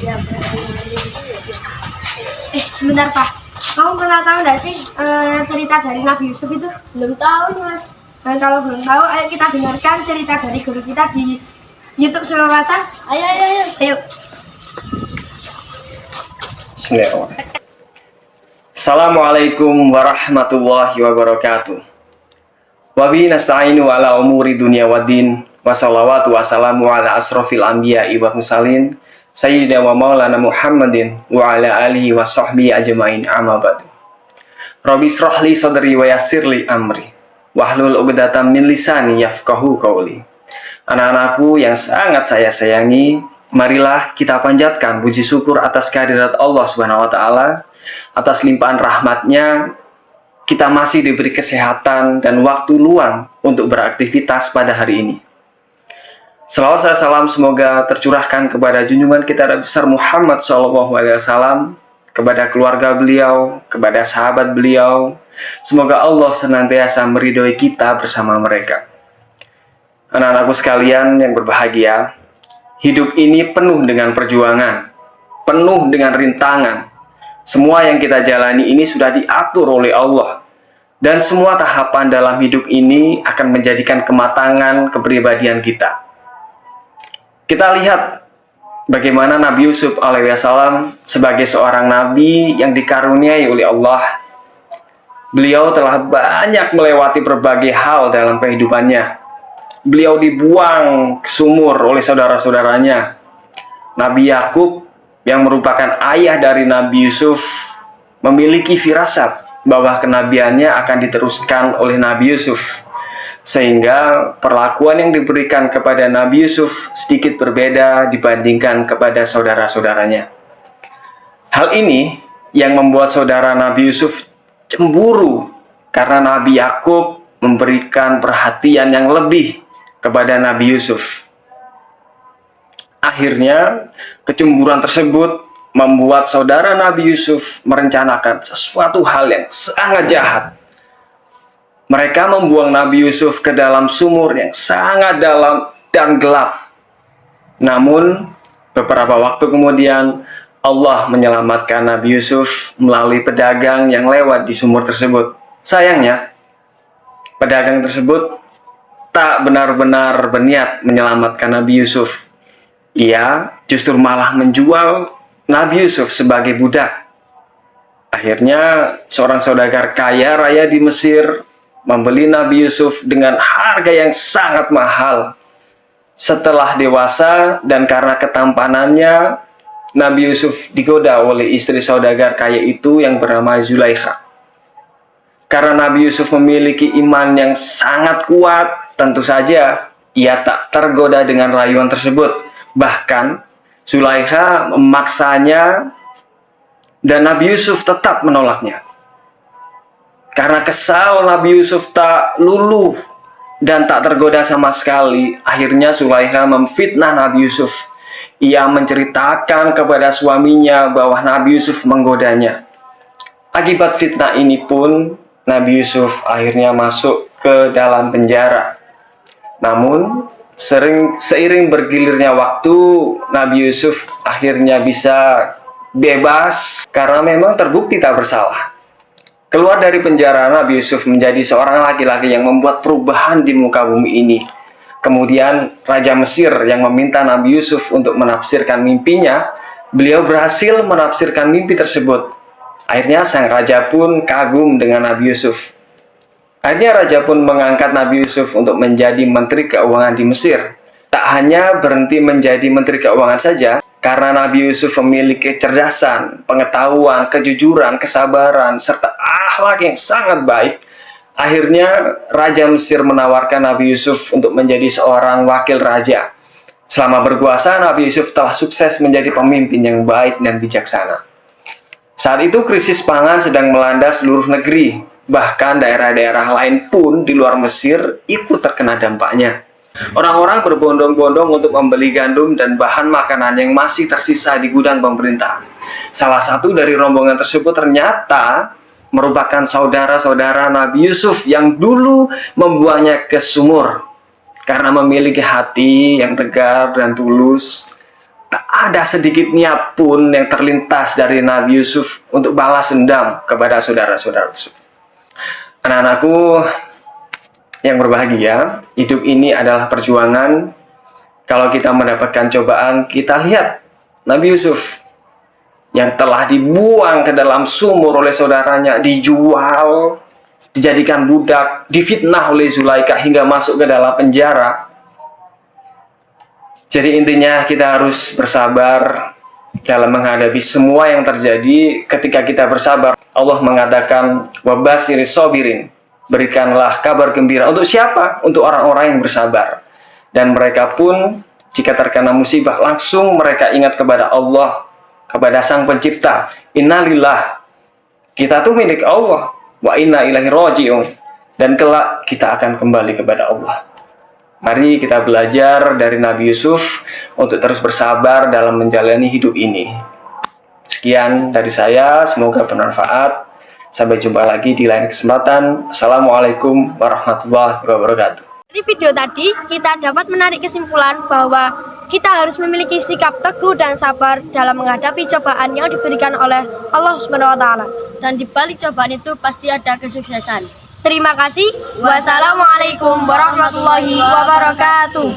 Ya, sebentar Pak. Kamu pernah tahu nggak sih cerita dari Nabi Yusuf itu? Belum tahu nih Mas. Dan kalau belum tahu, ayo kita dengarkan cerita dari guru kita di YouTube Selawasan. Ayo. Ayo. Bismillahirrahmanirrahim. Assalamualaikum warahmatullahi wabarakatuh. Wabi nasta'inu ala umuri dunia waddin. Wassalawatu wassalamu ala asrofil anbiya'i wa mursalin Sayyidina wa maulana Muhammadin wa ala alihi wa sahbihi ajma'in amma ba'du. Rabbi shrahli sadri wa yassirli amri wahlul 'uqdatam min lisani yafqahu qawli. Anak-anakku yang sangat saya sayangi, marilah kita panjatkan puji syukur atas kehadirat Allah Subhanahu wa taala, atas limpahan rahmatnya kita masih diberi kesehatan dan waktu luang untuk beraktivitas pada hari ini. Salawat serta salam semoga tercurahkan kepada junjungan kita Nabi besar Muhammad SAW, kepada keluarga beliau, kepada sahabat beliau. Semoga Allah senantiasa meridhoi kita bersama mereka. Anak-anakku sekalian yang berbahagia, hidup ini penuh dengan perjuangan, penuh dengan rintangan. Semua yang kita jalani ini sudah diatur oleh Allah. Dan semua tahapan dalam hidup ini akan menjadikan kematangan kepribadian kita. Kita lihat bagaimana Nabi Yusuf alaihissalam sebagai seorang nabi yang dikaruniai oleh Allah. Beliau telah banyak melewati berbagai hal dalam kehidupannya. Beliau dibuang ke sumur oleh saudara-saudaranya. Nabi Yakub yang merupakan ayah dari Nabi Yusuf memiliki firasat bahwa kenabiannya akan diteruskan oleh Nabi Yusuf. Sehingga perlakuan yang diberikan kepada Nabi Yusuf sedikit berbeda dibandingkan kepada saudara-saudaranya. Hal ini yang membuat saudara Nabi Yusuf cemburu karena Nabi Yakub memberikan perhatian yang lebih kepada Nabi Yusuf. Akhirnya, kecemburuan tersebut membuat saudara Nabi Yusuf merencanakan sesuatu hal yang sangat jahat. Mereka membuang Nabi Yusuf ke dalam sumur yang sangat dalam dan gelap. Namun, beberapa waktu kemudian, Allah menyelamatkan Nabi Yusuf melalui pedagang yang lewat di sumur tersebut. Sayangnya, pedagang tersebut tak benar-benar berniat menyelamatkan Nabi Yusuf. Ia justru malah menjual Nabi Yusuf sebagai budak. Akhirnya, seorang saudagar kaya raya di Mesir membeli Nabi Yusuf dengan harga yang sangat mahal. Setelah dewasa dan karena ketampanannya, Nabi Yusuf digoda oleh istri saudagar kaya itu yang bernama Zulaikha. Karena Nabi Yusuf memiliki iman yang sangat kuat, tentu saja ia tak tergoda dengan rayuan tersebut. Bahkan Zulaikha memaksanya dan Nabi Yusuf tetap menolaknya. Karena kesal Nabi Yusuf tak luluh dan tak tergoda sama sekali, akhirnya Zulaikha memfitnah Nabi Yusuf. Ia menceritakan kepada suaminya bahwa Nabi Yusuf menggodanya. Akibat fitnah ini pun, Nabi Yusuf akhirnya masuk ke dalam penjara. Namun, seiring bergilirnya waktu, Nabi Yusuf akhirnya bisa bebas karena memang terbukti tak bersalah. Keluar dari penjara, Nabi Yusuf menjadi seorang laki-laki yang membuat perubahan di muka bumi ini. Kemudian Raja Mesir yang meminta Nabi Yusuf untuk menafsirkan mimpinya, beliau berhasil menafsirkan mimpi tersebut. Akhirnya sang raja pun kagum dengan Nabi Yusuf. Akhirnya raja pun mengangkat Nabi Yusuf untuk menjadi Menteri Keuangan di Mesir. Tak hanya berhenti menjadi Menteri Keuangan saja, karena Nabi Yusuf memiliki kecerdasan, pengetahuan, kejujuran, kesabaran, serta akhlak yang sangat baik. Akhirnya Raja Mesir menawarkan Nabi Yusuf untuk menjadi seorang wakil raja. Selama berkuasa, Nabi Yusuf telah sukses menjadi pemimpin yang baik dan bijaksana. Saat itu krisis pangan sedang melanda seluruh negeri. Bahkan daerah-daerah lain pun di luar Mesir ikut terkena dampaknya. Orang-orang berbondong-bondong untuk membeli gandum dan bahan makanan yang masih tersisa di gudang pemerintah. Salah satu dari rombongan tersebut ternyata merupakan saudara-saudara Nabi Yusuf yang dulu membuangnya ke sumur. Karena memiliki hati yang tegar dan tulus, tak ada sedikit niat pun yang terlintas dari Nabi Yusuf untuk balas dendam kepada saudara-saudara Yusuf. Anak-anakku yang berbahagia, hidup ini adalah perjuangan. Kalau kita mendapatkan cobaan, kita lihat Nabi Yusuf yang telah dibuang ke dalam sumur oleh saudaranya, dijual, dijadikan budak, difitnah oleh Zulaikha hingga masuk ke dalam penjara. Jadi intinya kita harus bersabar dalam menghadapi semua yang terjadi. Ketika kita bersabar, Allah mengatakan wabasyiris sabirin, berikanlah kabar gembira untuk siapa? Untuk orang-orang yang bersabar. Dan mereka pun jika terkena musibah langsung mereka ingat kepada Allah, kepada Sang Pencipta. Innalillah, kita tuh milik Allah, wa inna ilaihi raji'un, dan kelak kita akan kembali kepada Allah. Mari kita belajar dari Nabi Yusuf untuk terus bersabar dalam menjalani hidup ini. Sekian dari saya, semoga bermanfaat. Sampai jumpa lagi di lain kesempatan. Assalamualaikum warahmatullahi wabarakatuh. Di video tadi kita dapat menarik kesimpulan bahwa kita harus memiliki sikap teguh dan sabar dalam menghadapi cobaan yang diberikan oleh Allah Subhanahu wa taala. Dan di balik cobaan itu pasti ada kesuksesan. Terima kasih. Wassalamualaikum warahmatullahi wabarakatuh.